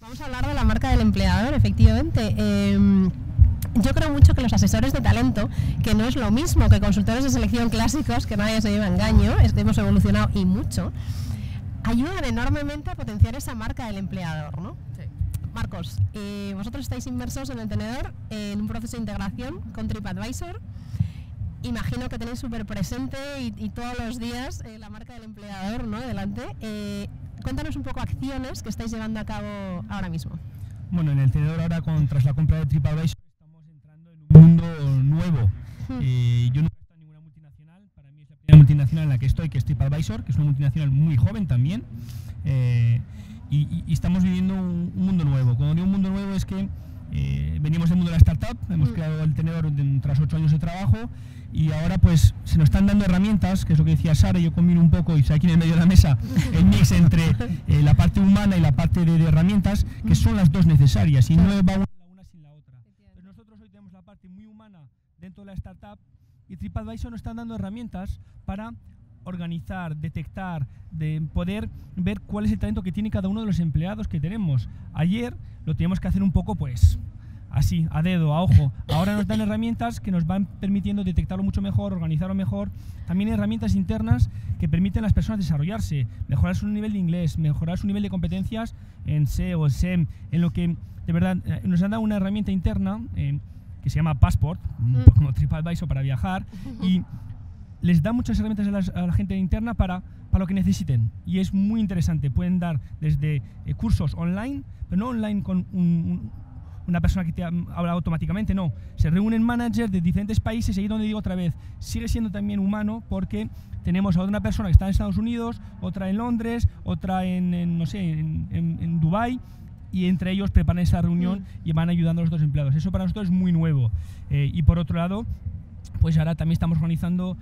Vamos a hablar de la marca del empleador, efectivamente. Yo creo mucho que los asesores de talento, que no es lo mismo que consultores de selección clásicos, que nadie se lleva engaño, hemos evolucionado y mucho, ayudan enormemente a potenciar esa marca del empleador, ¿no? Sí. Marcos, vosotros estáis inmersos en el tenedor en un proceso de integración con TripAdvisor. Imagino que tenéis súper presente y todos los días la marca del empleador, ¿no? Delante. Cuéntanos un poco acciones que estáis llevando a cabo ahora mismo. Bueno, en el tenedor ahora, tras la compra de TripAdvisor, estamos entrando en un mundo nuevo. Yo nunca he estado en ninguna multinacional. Para mí es la primera multinacional en la que estoy, que es TripAdvisor, que es una multinacional muy joven también. Y estamos viviendo un mundo nuevo. Cuando digo un mundo nuevo es que venimos del mundo de la startup, hemos creado el tenedor tras 8 años de trabajo y ahora pues se nos están dando herramientas, que es lo que decía Sara, yo combino un poco y estoy aquí en el medio de la mesa, el mix entre la parte humana y la parte de herramientas, que son las dos necesarias y no va una sin la otra. Pero nosotros hoy tenemos la parte muy humana dentro de la startup y TripAdvisor nos están dando herramientas para organizar, detectar, de poder ver cuál es el talento que tiene cada uno de los empleados que tenemos. Ayer lo teníamos que hacer un poco pues así, a dedo, a ojo. Ahora nos dan herramientas que nos van permitiendo detectarlo mucho mejor, organizarlo mejor. También herramientas internas que permiten a las personas desarrollarse, mejorar su nivel de inglés, mejorar su nivel de competencias en SEO, SEM, en lo que de verdad nos han dado una herramienta interna que se llama Passport, como TripAdvisor para viajar, y les da muchas herramientas a la gente interna para lo que necesiten. Y es muy interesante. Pueden dar desde cursos online, pero no online con una persona que te habla automáticamente, no. Se reúnen managers de diferentes países y ahí donde digo otra vez, sigue siendo también humano porque tenemos a una persona que está en Estados Unidos, otra en Londres, otra no sé, en Dubái, y entre ellos preparan esa reunión y van ayudando a los dos empleados. Eso para nosotros es muy nuevo. Y por otro lado, pues ahora también estamos organizando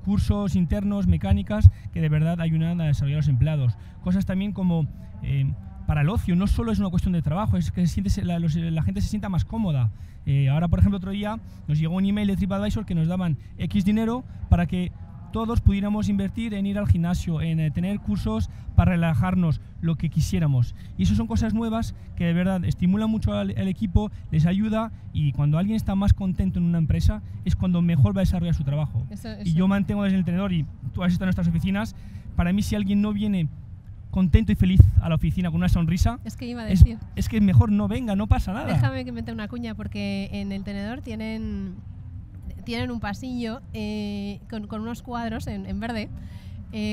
cursos internos, mecánicas, que de verdad ayudan a desarrollar a los empleados. Cosas también como para el ocio, no solo es una cuestión de trabajo, es que la gente se sienta más cómoda. Ahora, por ejemplo, otro día nos llegó un email de TripAdvisor que nos daban X dinero para que todos pudiéramos invertir en ir al gimnasio, en tener cursos para relajarnos, lo que quisiéramos. Y eso son cosas nuevas que de verdad estimulan mucho al equipo, les ayuda, y cuando alguien está más contento en una empresa es cuando mejor va a desarrollar su trabajo. Eso. Y yo mantengo desde el tenedor, y tú has estado en nuestras oficinas, para mí si alguien no viene contento y feliz a la oficina con una sonrisa, es que iba a decir, es que mejor no venga, no pasa nada. Déjame que meta una cuña, porque en el tenedor tienen un pasillo con unos cuadros en verde,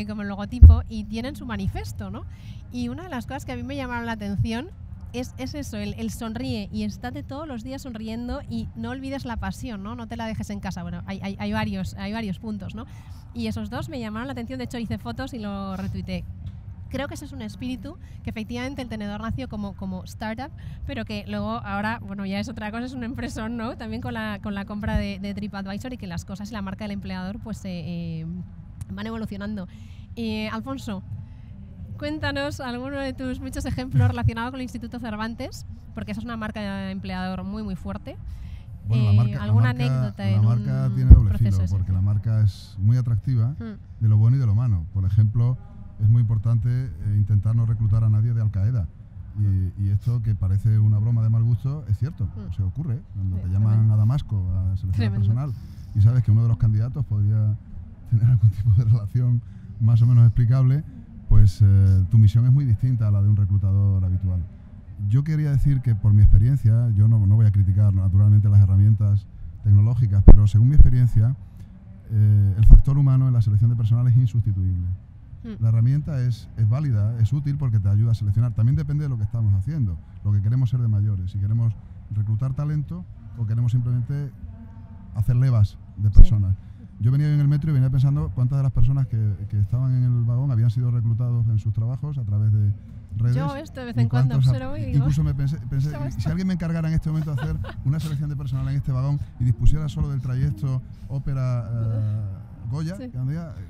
como el logotipo, y tienen su manifiesto, ¿no? Y una de las cosas que a mí me llamaron la atención es eso, el sonríe, y estate todos los días sonriendo y no olvides la pasión, ¿no? No te la dejes en casa. Bueno, hay varios puntos, ¿no? Y esos dos me llamaron la atención, de hecho hice fotos y lo retuiteé. Creo que ese es un espíritu que efectivamente el tenedor nació como startup, pero que luego ahora, bueno, ya es otra cosa, es una empresón, ¿no? También con la compra de TripAdvisor, y que las cosas y la marca del empleador pues van evolucionando. Alfonso, cuéntanos alguno de tus muchos ejemplos relacionados con el Instituto Cervantes, porque esa es una marca de empleador muy, muy fuerte. Bueno, ¿alguna anécdota en un proceso? La marca tiene doble filo, porque la marca es muy atractiva de lo bueno y de lo malo. Por ejemplo, es muy importante intentar no reclutar a nadie de Al-Qaeda. Y esto, que parece una broma de mal gusto, es cierto, se ocurre. Cuando te llaman a Damasco a seleccionar personal y sabes que uno de los candidatos podría tener algún tipo de relación más o menos explicable, pues tu misión es muy distinta a la de un reclutador habitual. Yo quería decir que, por mi experiencia, yo no voy a criticar naturalmente las herramientas tecnológicas, pero según mi experiencia, el factor humano en la selección de personal es insustituible. La herramienta es válida, es útil porque te ayuda a seleccionar. También depende de lo que estamos haciendo, lo que queremos ser de mayores. Si queremos reclutar talento o queremos simplemente hacer levas de personas. Yo venía en el metro y venía pensando cuántas de las personas que estaban en el vagón habían sido reclutados en sus trabajos a través de redes. Yo de vez en cuando observo y digo, incluso me pensé si alguien me encargara en este momento de hacer una selección de personal en este vagón y dispusiera solo del trayecto Ópera Goya,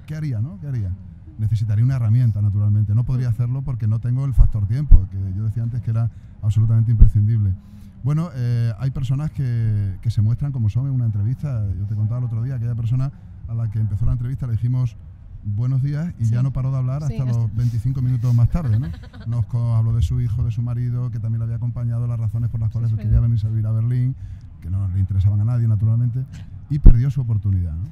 ¿qué haría, no? ¿Qué haría? Necesitaría una herramienta, naturalmente. No podría hacerlo porque no tengo el factor tiempo, que yo decía antes que era absolutamente imprescindible. Bueno, hay personas que se muestran como son en una entrevista. Yo te contaba el otro día, aquella persona a la que empezó la entrevista le dijimos buenos días y Sí. ya no paró de hablar Sí, hasta los 25 minutos más tarde, ¿no? Habló de su hijo, de su marido, que también le había acompañado, las razones por las cuales Sí, quería venirse a vivir a Berlín, que no le interesaban a nadie, naturalmente, y perdió su oportunidad, ¿no?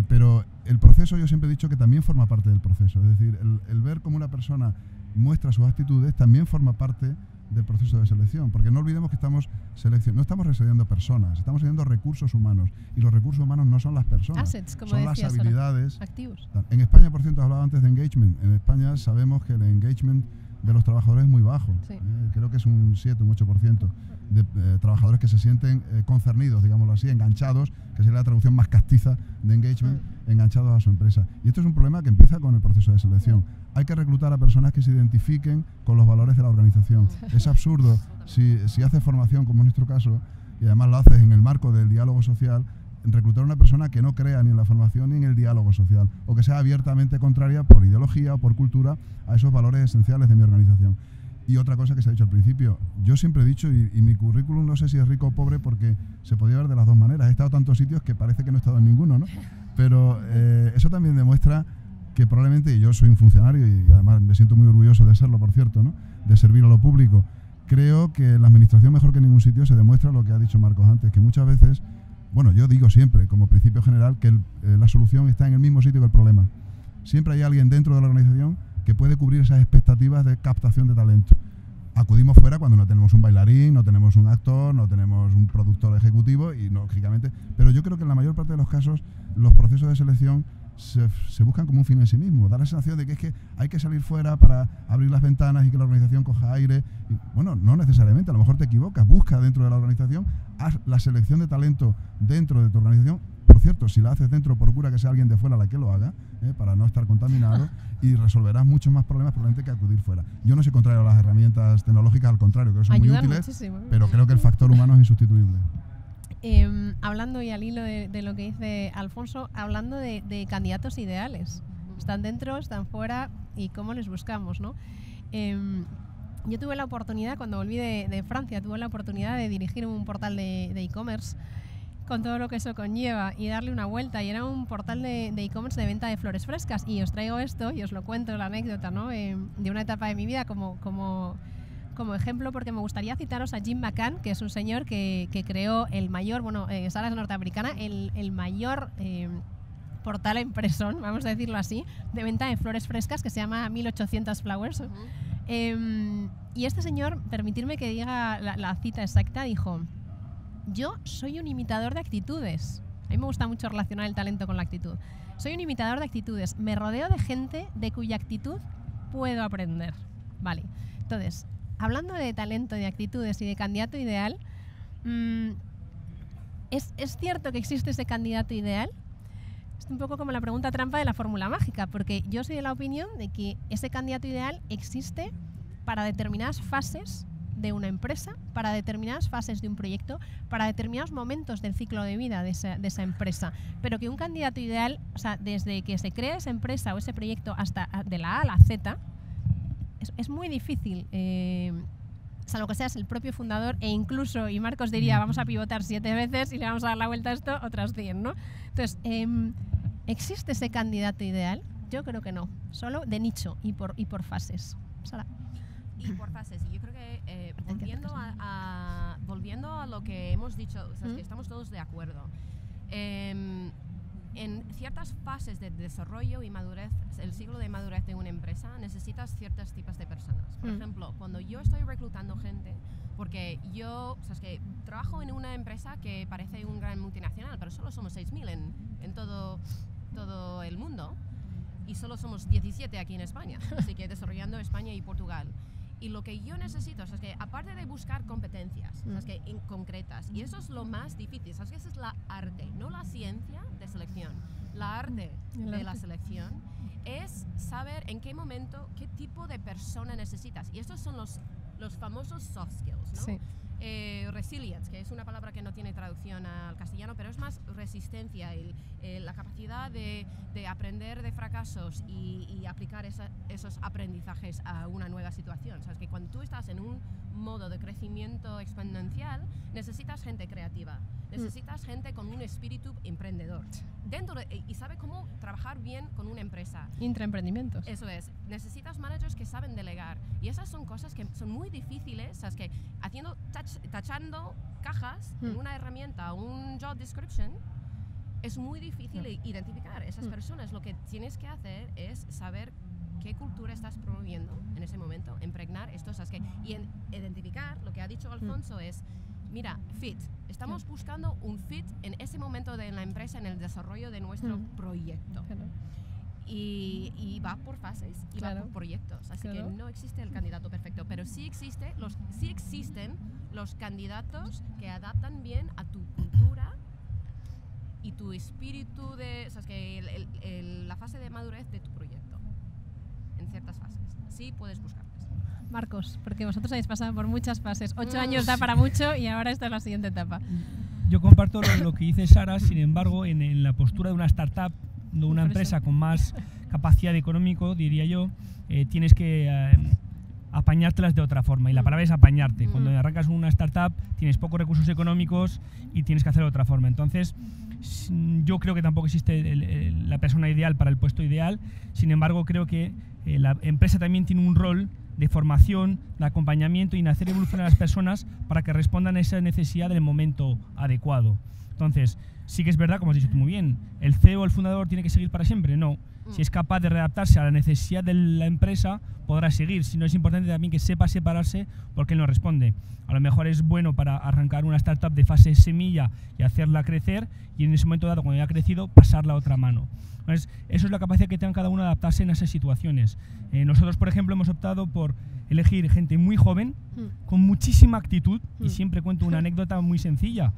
Pero el proceso, yo siempre he dicho que también forma parte del proceso, es decir, el ver cómo una persona muestra sus actitudes también forma parte del proceso de selección, porque no olvidemos que no estamos seleccionando personas, estamos seleccionando recursos humanos, y los recursos humanos no son las personas, Assets, como son las decías, habilidades. activos. En España, por cierto, hablaba antes de engagement. En España sabemos que el engagement de los trabajadores es muy bajo. Sí. Creo que es un 7, un 8% de trabajadores que se sienten concernidos, digámoslo así, enganchados, que sería la traducción más castiza de engagement, enganchados a su empresa. Y esto es un problema que empieza con el proceso de selección. Hay que reclutar a personas que se identifiquen con los valores de la organización. Es absurdo, si haces formación, como en nuestro caso, y además lo haces en el marco del diálogo social, reclutar a una persona que no crea ni en la formación ni en el diálogo social, o que sea abiertamente contraria por ideología o por cultura a esos valores esenciales de mi organización. Y otra cosa que se ha dicho al principio, yo siempre he dicho, y mi currículum no sé si es rico o pobre porque se podía ver de las dos maneras. He estado en tantos sitios que parece que no he estado en ninguno, ¿no? Pero eso también demuestra que probablemente, y yo soy un funcionario y además me siento muy orgulloso de serlo, por cierto, ¿no? De servir a lo público. Creo que en la administración, mejor que en ningún sitio, se demuestra lo que ha dicho Marcos antes, que muchas veces, bueno, yo digo siempre, como principio general, que la solución está en el mismo sitio que el problema. Siempre hay alguien dentro de la organización que puede cubrir esas expectativas de captación de talento. Acudimos fuera cuando no tenemos un bailarín, no tenemos un actor, no tenemos un productor ejecutivo, y lógicamente, pero yo creo que en la mayor parte de los casos los procesos de selección se buscan como un fin en sí mismo, dar la sensación de que es que hay que salir fuera para abrir las ventanas y que la organización coja aire. Y, bueno, no necesariamente, a lo mejor te equivocas, busca dentro de la organización, haz la selección de talento dentro de tu organización. Por cierto, si la haces dentro, procura que sea alguien de fuera la que lo haga, para no estar contaminado, y resolverás muchos más problemas probablemente que acudir fuera. Yo no soy contrario a las herramientas tecnológicas, al contrario, creo que son Ayudan muy útiles, muchísimo. pero creo que el factor humano es insustituible. Hablando y al hilo de lo que dice Alfonso, hablando de candidatos ideales. Están dentro, están fuera, y cómo les buscamos, ¿no? Yo tuve la oportunidad, cuando volví de Francia, tuve la oportunidad de dirigir un portal de e-commerce con todo lo que eso conlleva y darle una vuelta, y era un portal de e-commerce de venta de flores frescas, y os traigo esto y os lo cuento, la anécdota, ¿no? De una etapa de mi vida como ejemplo, porque me gustaría citaros a Jim McCann, que es un señor que creó el mayor, Sara es norteamericana, el mayor portal impresón, vamos a decirlo así, de venta de flores frescas, que se llama 1800 Flowers. Y este señor, permitirme que diga la cita exacta, dijo: yo soy un imitador de actitudes. A mí me gusta mucho relacionar el talento con la actitud. Soy un imitador de actitudes. Me rodeo de gente de cuya actitud puedo aprender. Vale. Entonces, hablando de talento, de actitudes y de candidato ideal, ¿es cierto que existe ese candidato ideal? Es un poco como la pregunta trampa de la fórmula mágica, porque yo soy de la opinión de que ese candidato ideal existe para determinadas fases de una empresa, para determinadas fases de un proyecto, para determinados momentos del ciclo de vida de esa empresa, pero que un candidato ideal, o sea, desde que se crea esa empresa o ese proyecto hasta de la A a la Z, es muy difícil, salvo que seas el propio fundador, e incluso, y Marcos diría, vamos a pivotar 7 veces y le vamos a dar la vuelta a esto otras 100, ¿no? Entonces, ¿existe ese candidato ideal? Yo creo que no, solo de nicho y por fases. Sara. Y por fases. Yo creo que volviendo a lo que hemos dicho, o sea, es que estamos todos de acuerdo. En ciertas fases de desarrollo y madurez, el ciclo de madurez de una empresa, necesitas ciertos tipos de personas. Por ejemplo, cuando yo estoy reclutando gente, porque yo, o sea, es que trabajo en una empresa que parece un gran multinacional, pero solo somos 6.000 en todo el mundo, y solo somos 17 aquí en España, así que desarrollando España y Portugal. Y lo que yo necesito, o sea, es que aparte de buscar competencias, o sea, es que concretas, y eso es lo más difícil, o sea, es que esa es la arte, no la ciencia de selección. La arte de la selección es saber en qué momento, qué tipo de persona necesitas. Y estos son los famosos soft skills, ¿no? Sí. Resilience, que es una palabra que no tiene traducción al castellano, pero es más resistencia, la capacidad de aprender de fracasos y aplicar esos aprendizajes a una nueva situación. O sea, es que cuando tú estás en un modo de crecimiento exponencial, necesitas gente creativa, Necesitas gente con un espíritu emprendedor y sabe cómo trabajar bien con una empresa. Intraemprendimientos. Eso es. Necesitas managers que saben delegar. Y esas son cosas que son muy difíciles, ¿sabes? Que tachando cajas en una herramienta, un job description, es muy difícil identificar esas personas. Lo que tienes que hacer es saber qué cultura estás promoviendo en ese momento, impregnar esto, ¿sabes? Y identificar, lo que ha dicho Alfonso es, mira, fit. Estamos buscando un fit en ese momento de la empresa, en el desarrollo de nuestro proyecto. Claro. Y va por fases y va por proyectos. Así que no existe el candidato perfecto, pero sí existen los candidatos que adaptan bien a tu cultura y tu espíritu de, ¿sabes? La fase de madurez de tu proyecto. En ciertas fases. Sí puedes buscarles. Marcos, porque vosotros habéis pasado por muchas fases. 8 años da para mucho y ahora esta es la siguiente etapa. Yo comparto lo que dice Sara, sin embargo, en la postura de una startup, de una empresa con más capacidad económico, diría yo, tienes que apañártelas de otra forma. Y la palabra es apañarte. Cuando arrancas una startup, tienes pocos recursos económicos y tienes que hacerlo de otra forma. Entonces, yo creo que tampoco existe la persona ideal para el puesto ideal. Sin embargo, creo que la empresa también tiene un rol de formación, de acompañamiento y de hacer evolucionar a las personas para que respondan a esa necesidad del momento adecuado. Entonces, sí que es verdad, como has dicho tú muy bien, ¿el CEO o el fundador tiene que seguir para siempre? No. Si es capaz de readaptarse a la necesidad de la empresa, podrá seguir. Si no, es importante también que sepa separarse porque él no responde. A lo mejor es bueno para arrancar una startup de fase semilla y hacerla crecer, y en ese momento dado, cuando ya ha crecido, pasarla a otra mano. Entonces, eso es la capacidad que tenga cada uno de adaptarse en esas situaciones. Nosotros, por ejemplo, hemos optado por elegir gente muy joven, con muchísima actitud, y siempre cuento una anécdota muy sencilla.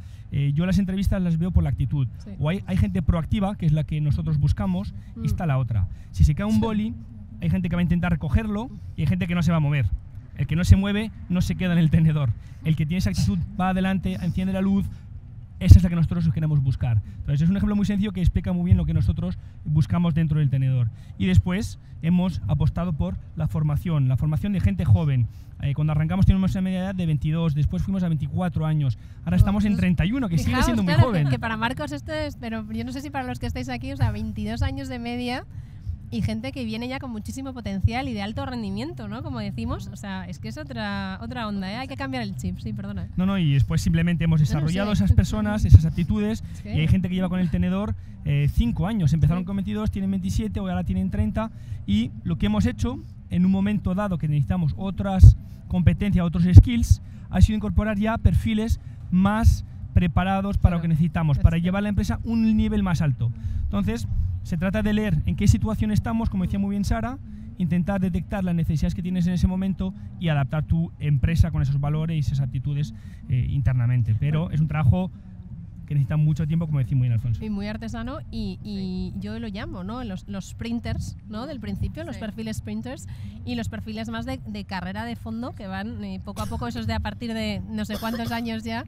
Yo las entrevistas las veo por la actitud. O hay gente proactiva, que es la que nosotros buscamos, y está la otra. Si se cae un boli, hay gente que va a intentar recogerlo y hay gente que no se va a mover. El que no se mueve no se queda en el tenedor. El que tiene esa actitud va adelante, enciende la luz. Esa es la que nosotros queremos buscar. Entonces, es un ejemplo muy sencillo que explica muy bien lo que nosotros buscamos dentro del tenedor. Y después hemos apostado por la formación de gente joven. Cuando arrancamos teníamos una media edad de 22, después fuimos a 24 años, ahora estamos en 31, que sigue siendo muy joven. Que para Marcos esto es, pero yo no sé si para los que estáis aquí, o sea, 22 años de media y gente que viene ya con muchísimo potencial y de alto rendimiento, ¿no? Como decimos, o sea, es que es otra onda, ¿eh? Hay que cambiar el chip, sí, perdona. No, y después simplemente hemos desarrollado esas personas, esas actitudes, y hay gente que lleva con el tenedor 5 años, empezaron con 22, tienen 27, o ahora tienen 30, y lo que hemos hecho, en un momento dado que necesitamos otras competencias, otros skills, ha sido incorporar ya perfiles más preparados para lo que necesitamos, para llevar la empresa a un nivel más alto. Entonces, se trata de leer en qué situación estamos, como decía muy bien Sara, intentar detectar las necesidades que tienes en ese momento y adaptar tu empresa con esos valores y esas actitudes internamente. Pero es un trabajo que necesita mucho tiempo, como decía muy bien Alfonso. Y muy artesano, y yo lo llamo, ¿no? Los sprinters, ¿no? Del principio, los perfiles sprinters, y los perfiles más de carrera de fondo, que van poco a poco, esos de a partir de no sé cuántos años ya,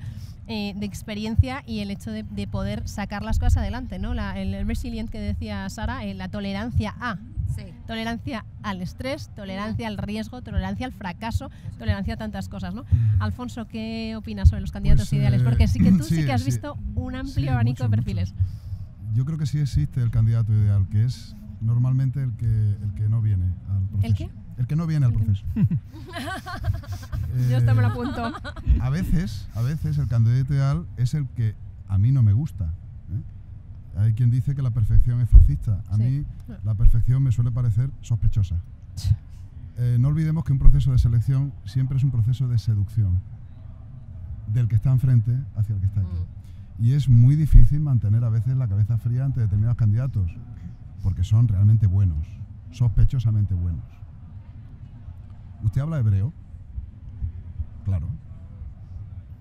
de experiencia, y el hecho de poder sacar las cosas adelante, ¿no? El resilient que decía Sara, la tolerancia a. Sí. Tolerancia al estrés, tolerancia al riesgo, tolerancia al fracaso, tolerancia a tantas cosas, ¿no? Alfonso, ¿qué opinas sobre los candidatos ideales? Porque sí que tú sí que has visto un amplio abanico de perfiles. Yo creo que sí existe el candidato ideal, que es normalmente el que no viene al proceso. ¿El qué? El que no viene al proceso. Yo esto me lo apunto. A veces el candidato ideal es el que a mí no me gusta. Hay quien dice que la perfección es fascista. A mí la perfección me suele parecer sospechosa. No olvidemos que un proceso de selección siempre es un proceso de seducción del que está enfrente hacia el que está aquí. Y es muy difícil mantener a veces la cabeza fría ante determinados candidatos, porque son realmente buenos, sospechosamente buenos. ¿Usted habla hebreo? Claro.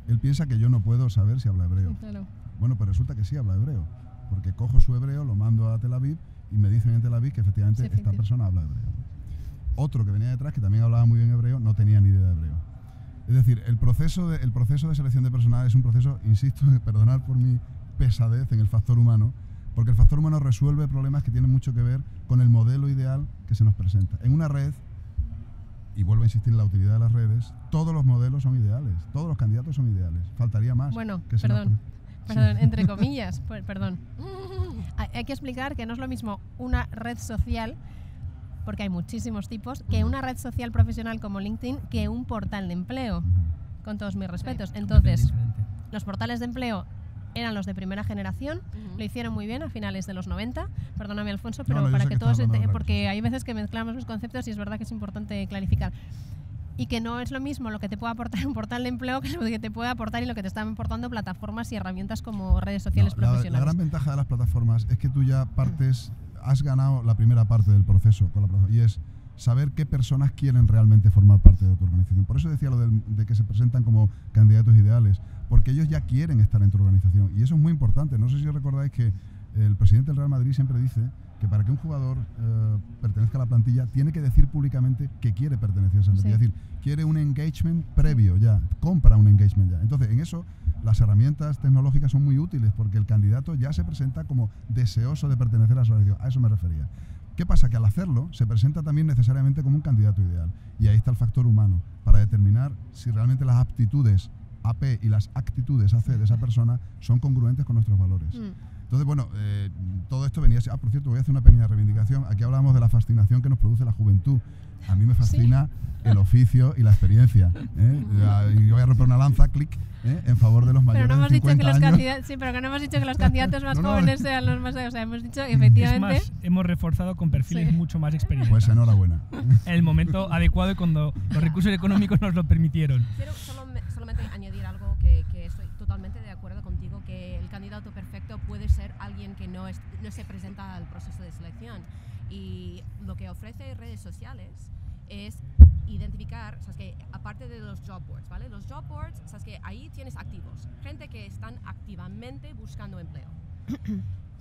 Él piensa que yo no puedo saber si habla hebreo. Claro. Bueno, pues resulta que sí habla hebreo, porque cojo su hebreo, lo mando a Tel Aviv y me dicen en Tel Aviv que efectivamente esta persona habla hebreo. Otro que venía detrás, que también hablaba muy bien hebreo, no tenía ni idea de hebreo. Es decir, el proceso de selección de personal es un proceso, insisto, perdonad por mi pesadez en el factor humano, porque el factor humano resuelve problemas que tienen mucho que ver con el modelo ideal que se nos presenta. En una red, y vuelvo a insistir en la utilidad de las redes, todos los modelos son ideales, todos los candidatos son ideales. Faltaría más. Bueno, que perdón. Perdón, entre comillas, perdón. Hay que explicar que no es lo mismo una red social, porque hay muchísimos tipos, que una red social profesional como LinkedIn, que un portal de empleo, con todos mis respetos. Entonces, los portales de empleo eran los de primera generación, lo hicieron muy bien a finales de los 90, perdóname Alfonso, pero para que todos, porque hay veces que mezclamos los conceptos y es verdad que es importante clarificar. Y que no es lo mismo lo que te puede aportar un portal de empleo que lo que te puede aportar y lo que te están aportando plataformas y herramientas como redes sociales profesionales. La gran ventaja de las plataformas es que tú ya has ganado la primera parte del proceso con la plataforma, y es saber qué personas quieren realmente formar parte de tu organización. Por eso decía lo de que se presentan como candidatos ideales, porque ellos ya quieren estar en tu organización, y eso es muy importante. No sé si recordáis que el presidente del Real Madrid siempre dice que para que un jugador pertenezca a la plantilla tiene que decir públicamente que quiere pertenecer a esa plantilla, es decir, quiere un engagement previo ya, compra un engagement ya. Entonces, en eso las herramientas tecnológicas son muy útiles, porque el candidato ya se presenta como deseoso de pertenecer a esa organización. A eso me refería. ¿Qué pasa? Que al hacerlo se presenta también necesariamente como un candidato ideal, y ahí está el factor humano para determinar si realmente las aptitudes AP y las actitudes AC de esa persona son congruentes con nuestros valores. Entonces, bueno, todo esto venía así. Por cierto, voy a hacer una pequeña reivindicación. Aquí hablábamos de la fascinación que nos produce la juventud. A mí me fascina el oficio y la experiencia. Y yo voy a romper una lanza, clic, en favor de los mayores de 50 años. Sí, pero que no hemos dicho que los candidatos más jóvenes sean los más... O sea, hemos dicho que efectivamente... Es más, hemos reforzado con perfiles mucho más experimentados. Pues enhorabuena. En el momento adecuado y cuando los recursos económicos nos lo permitieron. Quiero solamente añadir algo que estoy totalmente de acuerdo contigo, que el candidato perfecto puede ser alguien que no se presenta al proceso de selección. Y lo que ofrece redes sociales es identificar, ¿sabes qué? Aparte de los job boards, ¿vale? Los job boards, ¿sabes qué? Ahí tienes activos, gente que están activamente buscando empleo.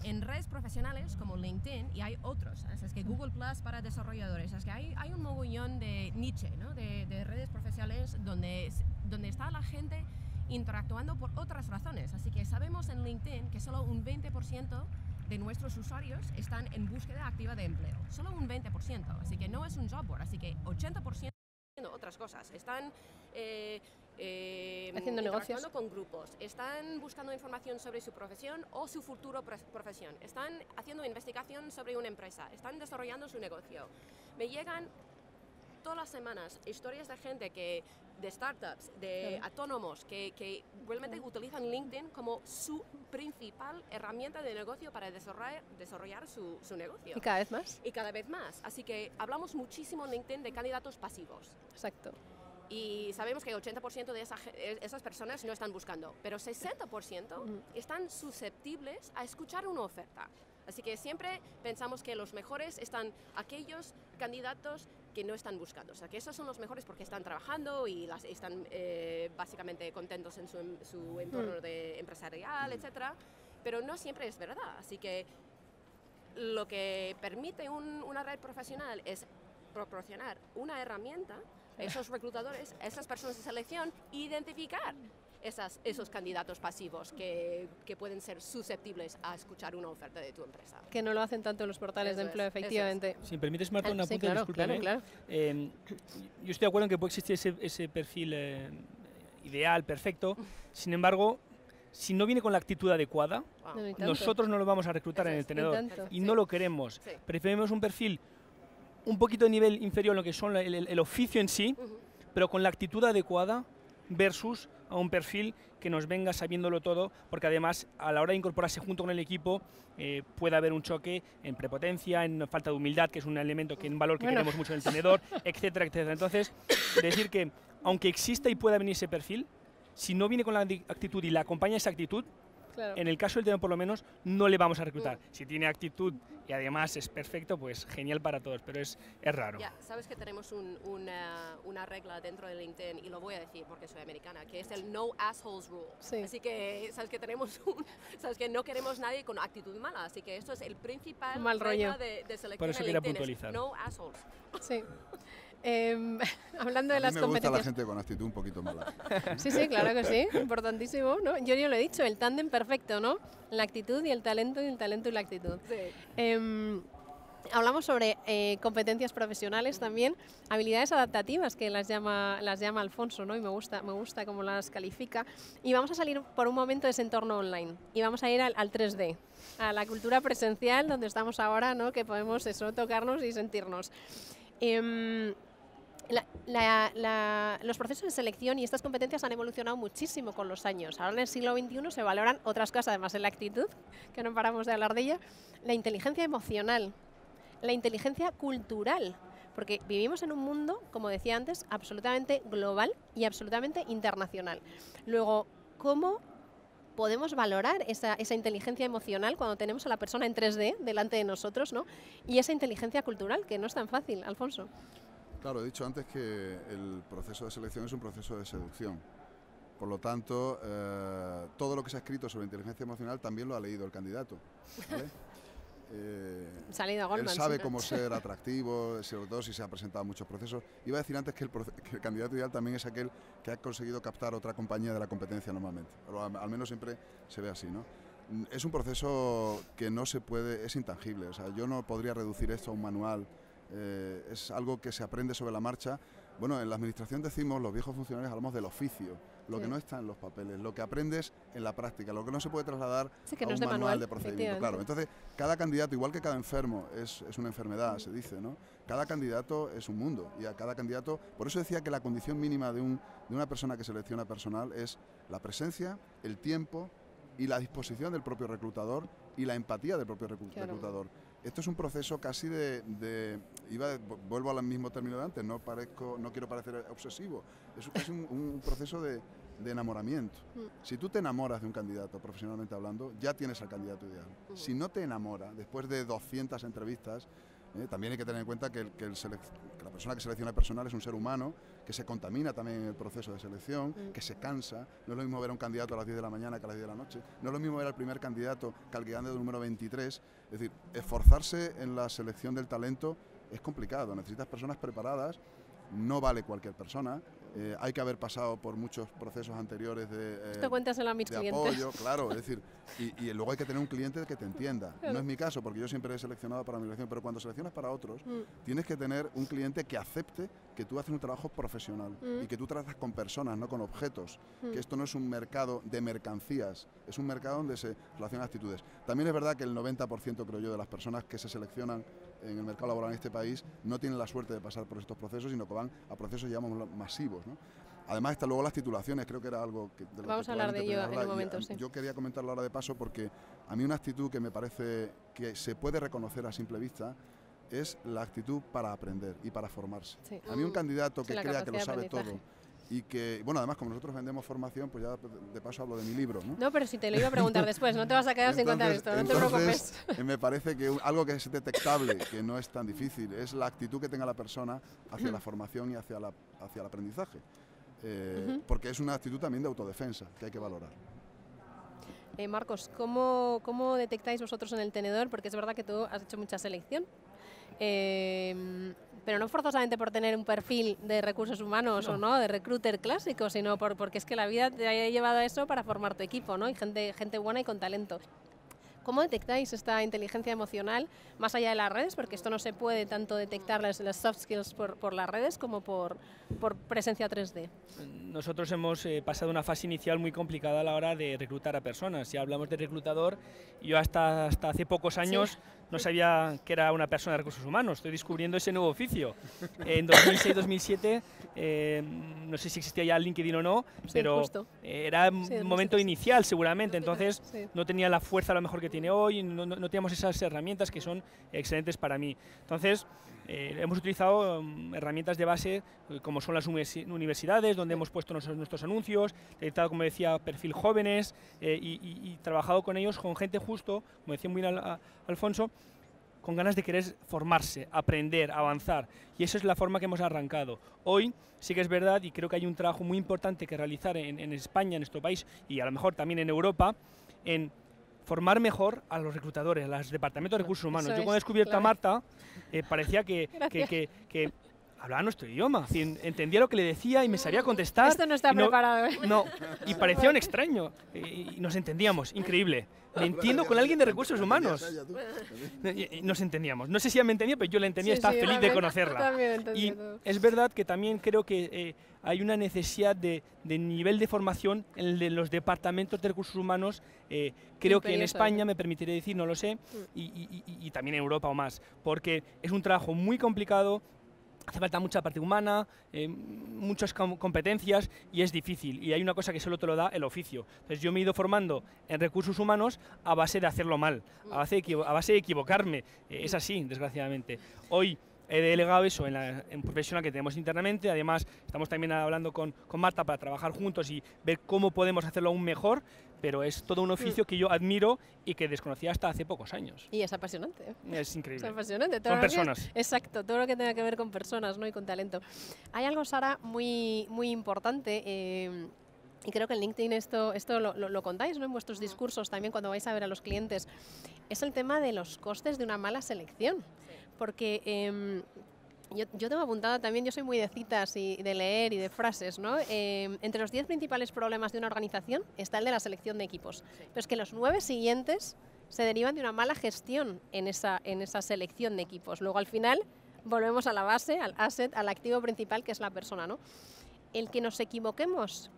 En redes profesionales como LinkedIn, y hay otros, ¿sabes? Que Google Plus para desarrolladores, ¿sabes? Que hay un mogollón de niche, ¿no? de redes profesionales donde está la gente interactuando por otras razones. Así que sabemos en LinkedIn que solo un 20% de nuestros usuarios están en búsqueda activa de empleo. Solo un 20%, así que no es un job board, así que 80% haciendo otras cosas. Están haciendo negocios con grupos, están buscando información sobre su profesión o su futuro profesión, están haciendo investigación sobre una empresa, están desarrollando su negocio. Me llegan todas las semanas historias de gente de startups, de autónomos que realmente utilizan LinkedIn como su principal herramienta de negocio para desarrollar su negocio. Y cada vez más. Y cada vez más. Así que hablamos muchísimo en LinkedIn de candidatos pasivos. Exacto. Y sabemos que 80% de esas personas no están buscando, pero 60% están susceptibles a escuchar una oferta. Así que siempre pensamos que los mejores están aquellos candidatos que no están buscando. O sea, que esos son los mejores porque están trabajando y están básicamente contentos en su entorno empresarial, etc. Pero no siempre es verdad. Así que lo que permite una red profesional es proporcionar una herramienta a esos reclutadores, a esas personas de selección, identificar esos candidatos pasivos que pueden ser susceptibles a escuchar una oferta de tu empresa. Que no lo hacen tanto en los portales de empleo, efectivamente. Si me permites, Marta, un apunte, discúlpame. Claro. Yo estoy de acuerdo en que puede existir ese perfil ideal, perfecto. Sin embargo, si no viene con la actitud adecuada, nosotros no lo vamos a reclutar en el tenedor. Y no lo queremos. Sí. Preferimos un perfil un poquito de nivel inferior a lo que son el oficio en sí, pero con la actitud adecuada versus a un perfil que nos venga sabiéndolo todo, porque además a la hora de incorporarse junto con el equipo puede haber un choque en prepotencia, en falta de humildad, que es un elemento, un valor que queremos mucho en el tenedor, etcétera, etcétera. Entonces, decir que aunque exista y pueda venir ese perfil, si no viene con la actitud y la acompaña esa actitud, en el caso del tenedor por lo menos, no le vamos a reclutar. Si tiene actitud y además es perfecto, pues genial para todos, pero es raro. Ya, sabes que tenemos una regla dentro de LinkedIn, y lo voy a decir porque soy americana, que es el no assholes rule. Sí. Así que sabes que sabes que no queremos nadie con actitud mala, así que esto es el principal regla de selección. Por eso en quería LinkedIn, puntualizar. No assholes. Sí. Hablando de las competencias. Me gusta la gente con actitud un poquito mala. Sí, claro que sí, importantísimo, ¿no? Yo lo he dicho, el tándem perfecto, ¿no? La actitud y el talento y la actitud. Sí. Hablamos sobre competencias profesionales también, habilidades adaptativas que las llama Alfonso, ¿no? Y me gusta cómo las califica. Y vamos a salir por un momento de ese entorno online y vamos a ir al 3D, a la cultura presencial donde estamos ahora, ¿no? Que podemos eso, tocarnos y sentirnos. Los procesos de selección y estas competencias han evolucionado muchísimo con los años. Ahora en el siglo XXI se valoran otras cosas, además de la actitud, que no paramos de hablar de ella, la inteligencia emocional, la inteligencia cultural, porque vivimos en un mundo, como decía antes, absolutamente global y absolutamente internacional. Luego, ¿cómo podemos valorar esa inteligencia emocional cuando tenemos a la persona en 3D delante de nosotros, ¿no? Y esa inteligencia cultural, que no es tan fácil, Alfonso? Claro, he dicho antes que el proceso de selección es un proceso de seducción. Por lo tanto, todo lo que se ha escrito sobre inteligencia emocional también lo ha leído el candidato, ¿vale? Él sabe cómo ser atractivo, sobre todo si se ha presentado muchos procesos. Iba a decir antes que el candidato ideal también es aquel que ha conseguido captar otra compañía de la competencia normalmente, pero al menos siempre se ve así, ¿no? Es un proceso que no se puede, es intangible, o sea, yo no podría reducir esto a un manual, es algo que se aprende sobre la marcha. Bueno, en la administración decimos, los viejos funcionarios hablamos del oficio, lo que no está en los papeles, lo que aprendes en la práctica, lo que no se puede trasladar a un manual de procedimiento. Claro, entonces cada candidato, igual que cada enfermo es una enfermedad, se dice, ¿no? Cada candidato es un mundo y a cada candidato, por eso decía que la condición mínima de una persona que selecciona personal es la presencia, el tiempo y la disposición del propio reclutador y la empatía del propio reclutador. Esto es un proceso casi vuelvo al mismo término de antes, no quiero parecer obsesivo, es casi un proceso de enamoramiento. Si tú te enamoras de un candidato, profesionalmente hablando, ya tienes al candidato ideal. Si no te enamora, después de 200 entrevistas, también hay que tener en cuenta que la persona que selecciona personal es un ser humano, que se contamina también en el proceso de selección, que se cansa. No es lo mismo ver a un candidato a las 10 de la mañana que a las 10 de la noche. No es lo mismo ver al primer candidato que al candidato número 23. Es decir, esforzarse en la selección del talento es complicado. Necesitas personas preparadas. No vale cualquier persona, hay que haber pasado por muchos procesos anteriores Esto cuéntaselo a mis clientes. Apoyo, claro, es decir, y luego hay que tener un cliente que te entienda. Claro. No es mi caso, porque yo siempre he seleccionado para mi selección, pero cuando seleccionas para otros, tienes que tener un cliente que acepte que tú haces un trabajo profesional y que tú tratas con personas, no con objetos, que esto no es un mercado de mercancías, es un mercado donde se relacionan actitudes. También es verdad que el 90%, creo yo, de las personas que se seleccionan en el mercado laboral en este país no tienen la suerte de pasar por estos procesos, sino que van a procesos, digamos, masivos, ¿no? Además están luego las titulaciones, creo que era algo de lo Vamos que a hablar de ello en un momento, sí. Yo quería comentarlo ahora de paso porque a mí una actitud que me parece que se puede reconocer a simple vista es la actitud para aprender y para formarse. Sí. A mí un candidato que crea que lo sabe todo y que, bueno, además como nosotros vendemos formación, pues ya de paso hablo de mi libro, ¿no? No, pero si te lo iba a preguntar después, no te vas a quedar sin contar esto, no te preocupes. Me parece que algo que es detectable, que no es tan difícil, es la actitud que tenga la persona hacia la formación y hacia el aprendizaje. Porque es una actitud también de autodefensa que hay que valorar. Marcos, ¿cómo detectáis vosotros en el tenedor? Porque es verdad que tú has hecho mucha selección, pero no forzosamente por tener un perfil de recursos humanos o no, de recruiter clásico, sino porque es que la vida te haya llevado a eso para formar tu equipo, ¿no? Y gente buena y con talento. ¿Cómo detectáis esta inteligencia emocional más allá de las redes? Porque esto no se puede tanto detectar las soft skills por las redes como por presencia 3D. Nosotros hemos pasado una fase inicial muy complicada a la hora de reclutar a personas. Si hablamos de reclutador, yo hasta hace pocos años no sabía que era una persona de recursos humanos. Estoy descubriendo ese nuevo oficio. En 2006-2007, no sé si existía ya LinkedIn o no, pero era un momento inicial seguramente. Entonces no tenía la fuerza a lo mejor que tiene hoy, no teníamos esas herramientas que son excelentes para mí. Entonces hemos utilizado herramientas de base como son las universidades, donde hemos puesto nuestros anuncios, detectado, como decía, perfil jóvenes y trabajado con ellos, con gente justo, como decía muy bien Alfonso, con ganas de querer formarse, aprender, avanzar. Y esa es la forma que hemos arrancado. Hoy sí que es verdad, y creo que hay un trabajo muy importante que realizar en España, en nuestro país, y a lo mejor también en Europa, en formar mejor a los reclutadores, a los departamentos de recursos humanos. Yo cuando he descubierto a Marta, parecía que hablaba nuestro idioma, entendía lo que le decía y me sabía contestar. Esto no está preparado. No, y parecía un extraño. Y nos entendíamos, increíble. Me entiendo con alguien de recursos humanos. Nos entendíamos. No sé si ella me entendía, pero yo la entendía y estaba feliz de conocerla. Y es verdad que también creo que hay una necesidad de nivel de formación en los departamentos de recursos humanos. Creo que en España, me permitiré decir, no lo sé, y también en Europa o más, porque es un trabajo muy complicado. Hace falta mucha parte humana, muchas competencias y es difícil. Y hay una cosa que solo te lo da el oficio. Entonces yo me he ido formando en recursos humanos a base de hacerlo mal, a base de equivocarme. Es así, desgraciadamente. Hoy he delegado eso en profesional que tenemos internamente. Además, estamos también hablando con Marta para trabajar juntos y ver cómo podemos hacerlo aún mejor. Pero es todo un oficio que yo admiro y que desconocía hasta hace pocos años. Y es apasionante. Es increíble. Es apasionante. Con personas. Exacto, todo lo que tenga que ver con personas, ¿no? Y con talento. Hay algo, Sara, muy importante. Y creo que en LinkedIn esto lo contáis, ¿no? En vuestros discursos también cuando vais a ver a los clientes. Es el tema de los costes de una mala selección. Porque yo tengo apuntado también, yo soy muy de citas y de leer y de frases, ¿no? Entre los 10 principales problemas de una organización está el de la selección de equipos. Pero es que los 9 siguientes se derivan de una mala gestión en esa selección de equipos. Luego al final volvemos a la base, al asset, al activo principal que es la persona, ¿no? El que nos equivoquemos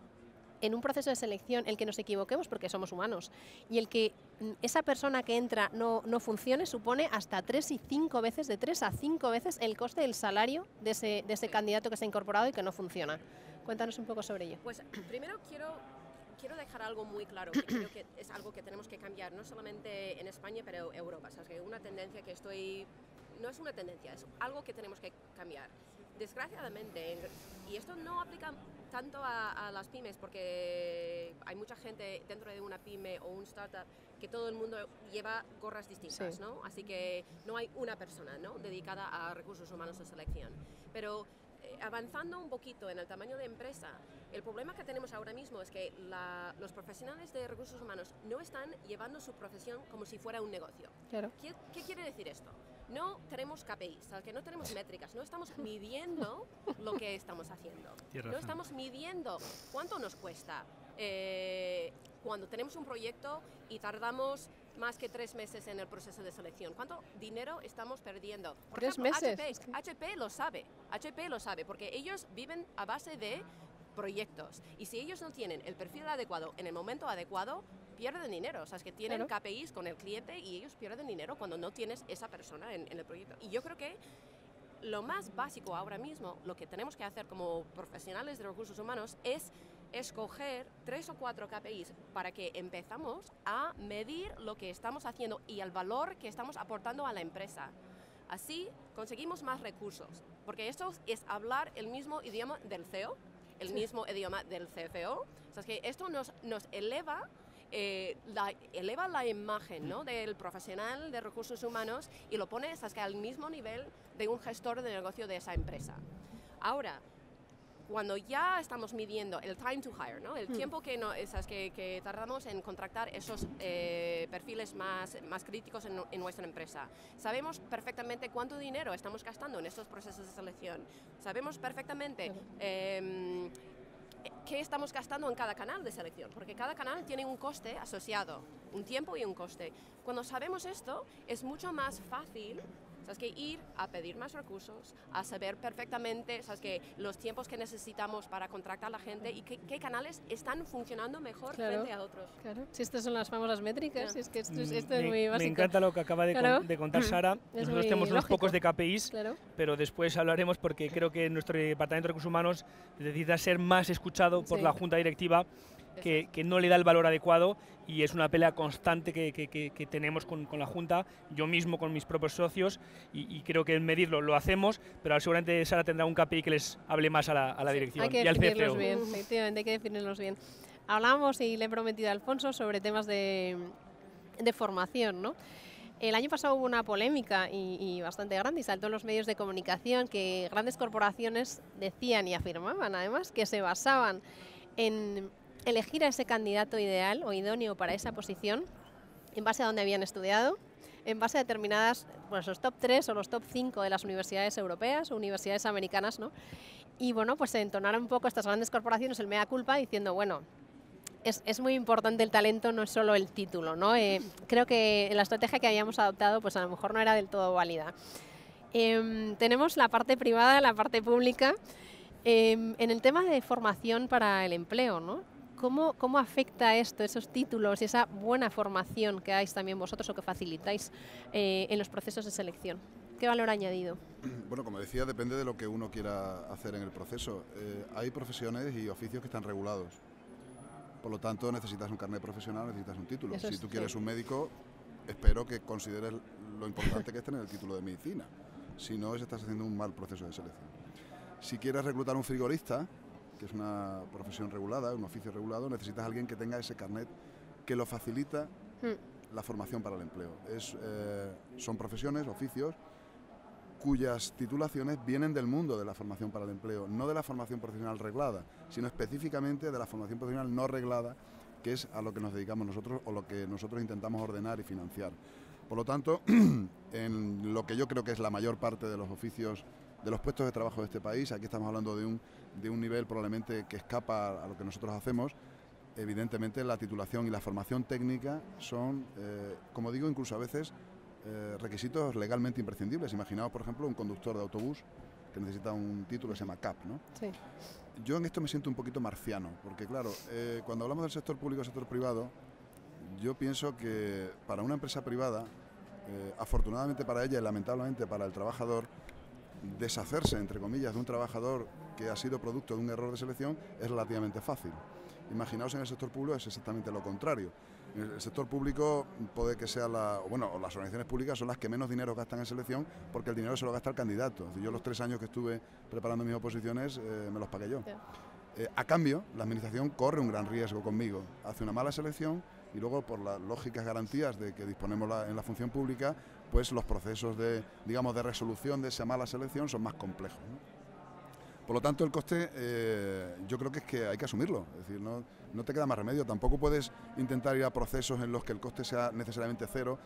en un proceso de selección, el que nos equivoquemos porque somos humanos y el que esa persona que entra no funcione supone hasta 3 y 5 veces, de 3 a 5 veces el coste del salario de ese candidato que se ha incorporado y que no funciona. Cuéntanos un poco sobre ello. Pues primero quiero dejar algo muy claro, que creo que es algo que tenemos que cambiar, no solamente en España, pero en Europa. ¿Sabes? Que una tendencia que no es una tendencia, es algo que tenemos que cambiar. Desgraciadamente, y esto no aplica tanto a las pymes, porque hay mucha gente dentro de una pyme o un startup que todo el mundo lleva gorras distintas, sí, ¿no? Así que no hay una persona, ¿no?, dedicada a recursos humanos de selección. Pero avanzando un poquito en el tamaño de empresa, el problema que tenemos ahora mismo es que los profesionales de recursos humanos no están llevando su profesión como si fuera un negocio. Claro. ¿Qué quiere decir esto? No tenemos KPIs, ¿sabes? Que no tenemos métricas, no estamos midiendo lo que estamos haciendo. No estamos midiendo cuánto nos cuesta cuando tenemos un proyecto y tardamos más que 3 meses en el proceso de selección. ¿Cuánto dinero estamos perdiendo? Por 3 ejemplo, meses. HP lo sabe, porque ellos viven a base de proyectos. Y si ellos no tienen el perfil adecuado en el momento adecuado, pierden dinero. O sea, es que tienen KPIs con el cliente y ellos pierden dinero cuando no tienes esa persona en el proyecto. Y yo creo que lo más básico ahora mismo, lo que tenemos que hacer como profesionales de recursos humanos es escoger 3 o 4 KPIs para que empezamos a medir lo que estamos haciendo y el valor que estamos aportando a la empresa. Así conseguimos más recursos, porque esto es hablar el mismo idioma del CEO, el mismo idioma del CFO. O sea, es que esto nos eleva la imagen, ¿no?, del profesional de recursos humanos y lo pone, ¿sabes?, que al mismo nivel de un gestor de negocio de esa empresa. Ahora, cuando ya estamos midiendo el time to hire, ¿no?, el tiempo que tardamos en contratar esos perfiles más críticos en nuestra empresa, sabemos perfectamente cuánto dinero estamos gastando en estos procesos de selección, sabemos perfectamente qué estamos gastando en cada canal de selección, porque cada canal tiene un coste asociado, un tiempo y un coste. Cuando sabemos esto, es mucho más fácil, ¿sabes?, que ir a pedir más recursos, a saber perfectamente, ¿sabes?, que los tiempos que necesitamos para contratar a la gente y qué canales están funcionando mejor frente a otros. Claro, si estas son las famosas métricas, es que esto es muy básico. Me encanta lo que acaba de contar Sara. Nosotros tenemos unos pocos de KPIs, pero después hablaremos porque creo que nuestro departamento de recursos humanos necesita ser más escuchado por la junta directiva, que no le da el valor adecuado, y es una pelea constante que tenemos con la Junta, yo mismo con mis propios socios, y creo que en medirlo lo hacemos, pero seguramente Sara tendrá un KPI que les hable más a la dirección y al CFO. Hay que definirlos bien, efectivamente, hay que definirlos bien. Hablábamos, y le he prometido a Alfonso, sobre temas de formación, ¿no? El año pasado hubo una polémica y bastante grande y saltó en los medios de comunicación que grandes corporaciones decían y afirmaban además que se basaban en elegir a ese candidato ideal o idóneo para esa posición en base a dónde habían estudiado, en base a determinadas, pues los top 3 o los top 5 de las universidades europeas o universidades americanas, ¿no? Y bueno, pues se entonaron un poco estas grandes corporaciones el mea culpa diciendo, bueno, es muy importante el talento, no es solo el título, ¿no? Creo que la estrategia que habíamos adoptado pues a lo mejor no era del todo válida. Tenemos la parte privada, la parte pública. En el tema de formación para el empleo, ¿no? ¿Cómo afecta esto, esos títulos y esa buena formación que dais también vosotros o que facilitáis en los procesos de selección? ¿Qué valor añadido? Bueno, como decía, depende de lo que uno quiera hacer en el proceso. Hay profesiones y oficios que están regulados. Por lo tanto, necesitas un carnet profesional, necesitas un título. Eso si es, tú quieres sí. un médico, espero que consideres lo importante que es tener el título de medicina. Si no, estás haciendo un mal proceso de selección. Si quieres reclutar un frigorista, que es una profesión regulada, un oficio regulado, necesitas a alguien que tenga ese carnet que lo facilita la formación para el empleo. Son profesiones, oficios, cuyas titulaciones vienen del mundo de la formación para el empleo, no de la formación profesional reglada, sino específicamente de la formación profesional no reglada, que es a lo que nos dedicamos nosotros o lo que nosotros intentamos ordenar y financiar. Por lo tanto, en lo que yo creo que es la mayor parte de los oficios, de los puestos de trabajo de este país, aquí estamos hablando de un nivel probablemente que escapa a lo que nosotros hacemos. Evidentemente la titulación y la formación técnica son, como digo, incluso a veces requisitos legalmente imprescindibles. Imaginaos, por ejemplo, un conductor de autobús que necesita un título que se llama CAP, ¿no? Sí. Yo en esto me siento un poquito marciano, porque claro, cuando hablamos del sector público y sector privado, yo pienso que para una empresa privada, afortunadamente para ella y lamentablemente para el trabajador, deshacerse, entre comillas, de un trabajador que ha sido producto de un error de selección es relativamente fácil. Imaginaos en el sector público es exactamente lo contrario. En el sector público puede que sea las organizaciones públicas son las que menos dinero gastan en selección porque el dinero se lo gasta el candidato. Es decir, yo los 3 años que estuve preparando mis oposiciones me los pagué yo. A cambio, la administración corre un gran riesgo conmigo. Hace una mala selección y luego, por las lógicas garantías de que disponemos en la función pública, pues los procesos de resolución de esa mala selección son más complejos, ¿no? Por lo tanto, el coste yo creo que es que hay que asumirlo, es decir, no te queda más remedio. Tampoco puedes intentar ir a procesos en los que el coste sea necesariamente cero.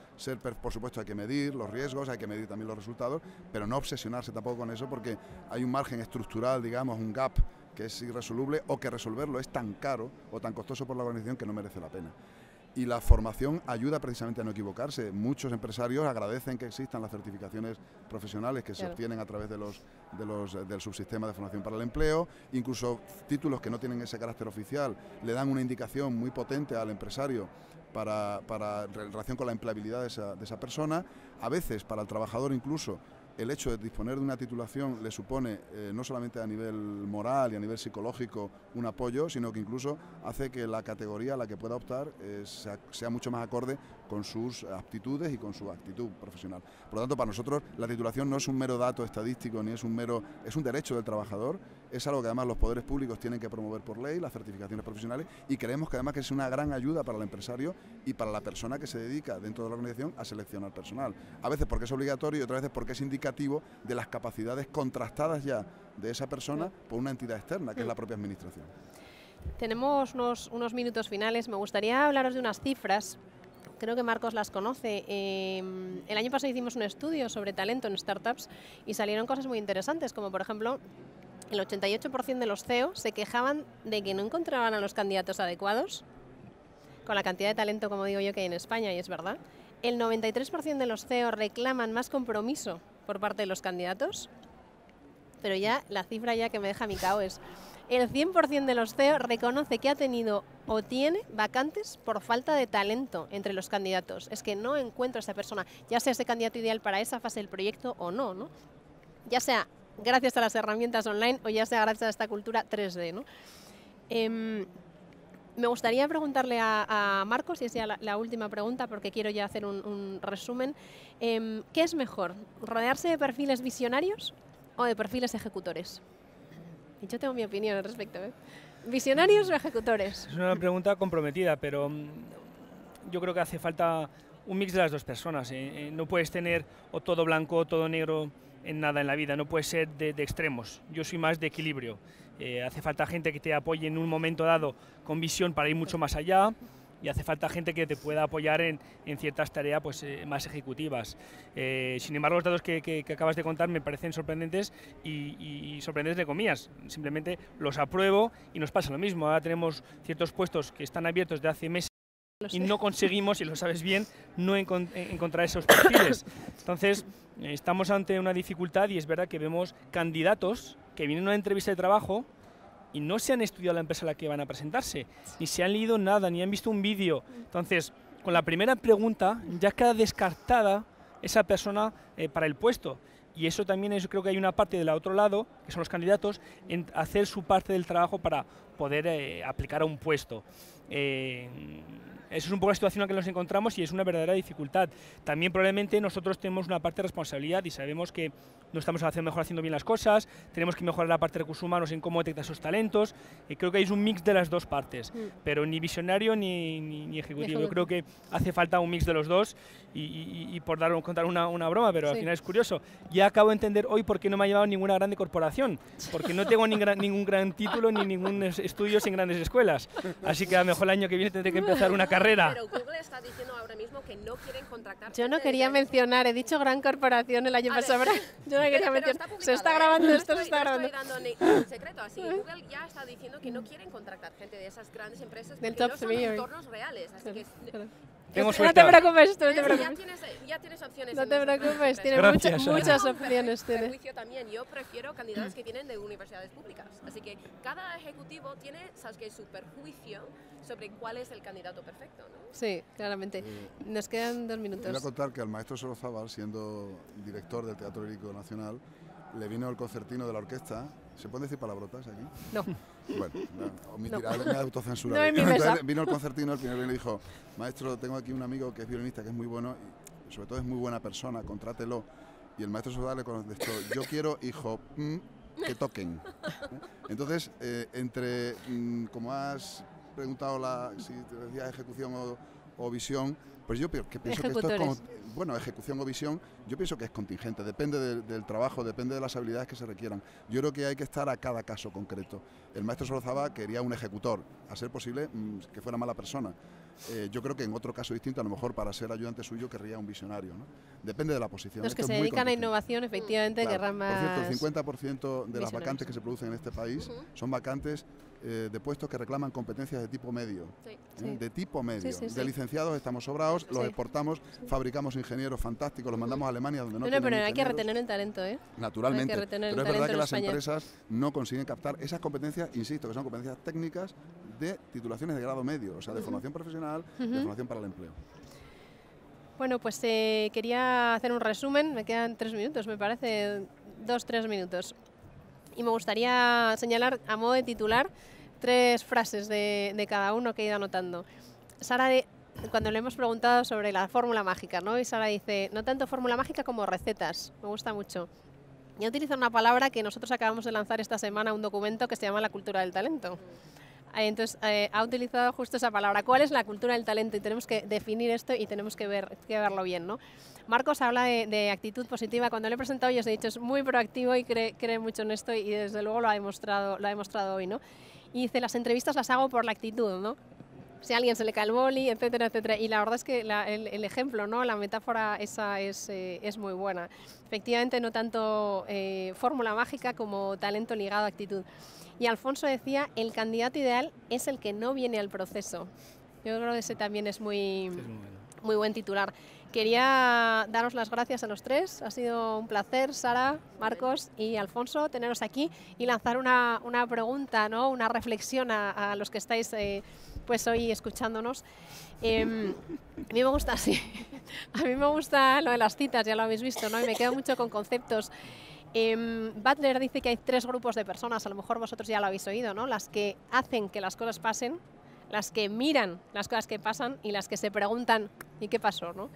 Por supuesto, hay que medir los riesgos, hay que medir también los resultados, pero no obsesionarse tampoco con eso porque hay un margen estructural, digamos, un gap que es irresoluble o que resolverlo es tan caro o tan costoso por la organización que no merece la pena. Y la formación ayuda precisamente a no equivocarse. Muchos empresarios agradecen que existan las certificaciones profesionales que se obtienen a través del subsistema de formación para el empleo. Incluso títulos que no tienen ese carácter oficial le dan una indicación muy potente al empresario en relación con la empleabilidad de esa persona. A veces, para el trabajador incluso, el hecho de disponer de una titulación le supone no solamente a nivel moral y a nivel psicológico un apoyo, sino que incluso hace que la categoría a la que pueda optar sea mucho más acorde con sus aptitudes y con su actitud profesional. Por lo tanto, para nosotros la titulación no es un mero dato estadístico ni es un derecho del trabajador, es algo que además los poderes públicos tienen que promover por ley, las certificaciones profesionales, y creemos que además que es una gran ayuda para el empresario y para la persona que se dedica dentro de la organización a seleccionar personal. A veces porque es obligatorio y otras veces porque es indicativo de las capacidades contrastadas ya de esa persona por una entidad externa, que es la propia administración. Tenemos unos minutos finales. Me gustaría hablaros de unas cifras. Creo que Marcos las conoce. El año pasado hicimos un estudio sobre talento en startups y salieron cosas muy interesantes, como por ejemplo, el 88% de los CEO se quejaban de que no encontraban a los candidatos adecuados, con la cantidad de talento, como digo yo, que hay en España, y es verdad. El 93% de los CEO reclaman más compromiso por parte de los candidatos, pero ya la cifra ya que me deja mi cao es el 100% de los CEO reconoce que ha tenido o tiene vacantes por falta de talento entre los candidatos. Es que no encuentro a esa persona, ya sea ese candidato ideal para esa fase del proyecto o no, ¿no? Ya sea gracias a las herramientas online o ya sea gracias a esta cultura 3D, ¿no? Me gustaría preguntarle a Marcos, y es ya la última pregunta porque quiero ya hacer un resumen. ¿Qué es mejor, rodearse de perfiles visionarios o de perfiles ejecutores? Y yo tengo mi opinión al respecto, ¿eh? ¿Visionarios o ejecutores? Es una pregunta comprometida, pero yo creo que hace falta un mix de las dos personas. No puedes tener o todo blanco o todo negro en nada en la vida, no puede ser de extremos. Yo soy más de equilibrio. Hace falta gente que te apoye en un momento dado con visión para ir mucho más allá, y hace falta gente que te pueda apoyar en ciertas tareas pues, más ejecutivas. Sin embargo, los datos que acabas de contar me parecen sorprendentes y sorprendentes de comillas. Simplemente los apruebo y nos pasa lo mismo. Ahora tenemos ciertos puestos que están abiertos de hace meses y no conseguimos, y lo sabes bien, no encontrar esos perfiles. Entonces, estamos ante una dificultad y es verdad que vemos candidatos que vienen a una entrevista de trabajo y no se han estudiado la empresa a la que van a presentarse, ni se han leído nada, ni han visto un vídeo. Entonces, con la primera pregunta ya queda descartada esa persona para el puesto. Y eso también creo que hay una parte del otro lado, que son los candidatos, en hacer su parte del trabajo para poder aplicar a un puesto. Eso es un poco la situación en la que nos encontramos y es una verdadera dificultad. También probablemente nosotros tenemos una parte de responsabilidad y sabemos que no estamos haciendo bien las cosas, tenemos que mejorar la parte de recursos humanos en cómo detectar esos talentos, y creo que hay un mix de las dos partes, pero ni visionario ni ejecutivo. Yo creo que hace falta un mix de los dos y por contar una broma, pero al final es curioso. Ya acabo de entender hoy por qué no me ha llevado ninguna grande corporación, porque no tengo ningún gran título ni ningún estudio en grandes escuelas, así que a lo mejor el año que viene tendré que empezar una carrera. Pero Google está diciendo ahora mismo que no quieren contratar. Yo no quería mencionar, he dicho gran corporación el año pasado. Yo no quería mencionar. Se está grabando esto, se está grabando. No estoy dando un secreto, así Google ya está diciendo que no quieren contratar gente de esas grandes empresas porque no son entornos reales, así que Tengo no suerte. te preocupes, no te preocupes. Ya tienes opciones. No te preocupes, tiene muchas opciones. También yo prefiero candidatos que vienen de universidades públicas, así que cada ejecutivo tiene, sabes que, su perjuicio sobre cuál es el candidato perfecto, ¿no? Sí, claramente. Nos quedan 2 minutos. Quiero contar que al maestro Sorozábal, siendo director del Teatro Lírico Nacional, le vino el concertino de la orquesta. ¿Se pueden decir palabrotas aquí? No. Bueno, omitirá, me autocensura. No en mi mesa. Vino el concertino, el primer día, y le dijo: maestro, tengo aquí un amigo que es violinista, que es muy bueno y sobre todo es muy buena persona, contrátelo. Y el maestro Sorozábal le contestó: yo quiero, hijo, que toquen. Entonces, como has preguntado si te decías ejecución o visión, pues yo pienso que esto es ejecución o visión, yo pienso que es contingente, depende del trabajo, depende de las habilidades que se requieran. Yo creo que hay que estar a cada caso concreto. El maestro Sorozábal quería un ejecutor, a ser posible que fuera mala persona. Yo creo que en otro caso distinto, a lo mejor para ser ayudante suyo querría un visionario, ¿no? Depende de la posición. Los que se dedican a innovación, efectivamente, querrán más... Por cierto, el 50% de las vacantes que se producen en este país son vacantes de puestos que reclaman competencias de tipo medio. De tipo medio. De licenciados estamos sobrados, los exportamos, fabricamos ingenieros fantásticos, los mandamos a Alemania donde no tienen pero hay ingenieros. que retener el talento, ¿eh? Naturalmente. Pero es verdad que las España. empresas no consiguen captar esas competencias, insisto, que son competencias técnicas de titulaciones de grado medio, o sea, de formación profesional, de formación para el empleo. Bueno, pues quería hacer un resumen, me quedan 3 minutos, me parece, 2-3 minutos. Y me gustaría señalar, a modo de titular, 3 frases de cada uno que he ido anotando. Sara, cuando le hemos preguntado sobre la fórmula mágica, ¿no? Y Sara dice, no tanto fórmula mágica como recetas, me gusta mucho. Y utiliza una palabra que nosotros acabamos de lanzar esta semana, un documento que se llama la cultura del talento. Entonces, ha utilizado justo esa palabra. ¿Cuál es la cultura del talento? Y tenemos que definir esto y tenemos que verlo bien, ¿no? Marcos habla de actitud positiva. Cuando le he presentado, yo os he dicho, es muy proactivo y cree mucho en esto y desde luego lo ha demostrado hoy, ¿no? Y dice, las entrevistas las hago por la actitud, ¿no? Si a alguien se le cae el boli, etcétera, etcétera. Y la verdad es que el ejemplo, ¿no? La metáfora esa es muy buena. Efectivamente, no tanto fórmula mágica como talento ligado a actitud. Y Alfonso decía, el candidato ideal es el que no viene al proceso. Yo creo que ese también es muy buen titular. Quería daros las gracias a los 3. Ha sido un placer, Sara, Marcos y Alfonso, teneros aquí y lanzar una pregunta, ¿no? Una reflexión a los que estáis pues hoy escuchándonos. A mí me gusta, sí. A mí me gusta lo de las citas, ya lo habéis visto, ¿no? Y me quedo mucho con conceptos. Butler dice que hay 3 grupos de personas, a lo mejor vosotros ya lo habéis oído, ¿no? Las que hacen que las cosas pasen, las que miran las cosas que pasan y las que se preguntan ¿y qué pasó?, ¿no?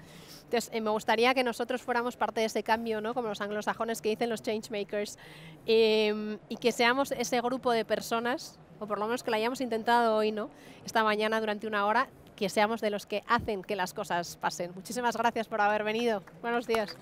Entonces, me gustaría que nosotros fuéramos parte de ese cambio, ¿no? Como los anglosajones que dicen los changemakers, y que seamos ese grupo de personas, o por lo menos que lo hayamos intentado hoy, ¿no? Esta mañana durante 1 hora, que seamos de los que hacen que las cosas pasen. Muchísimas gracias por haber venido. Buenos días.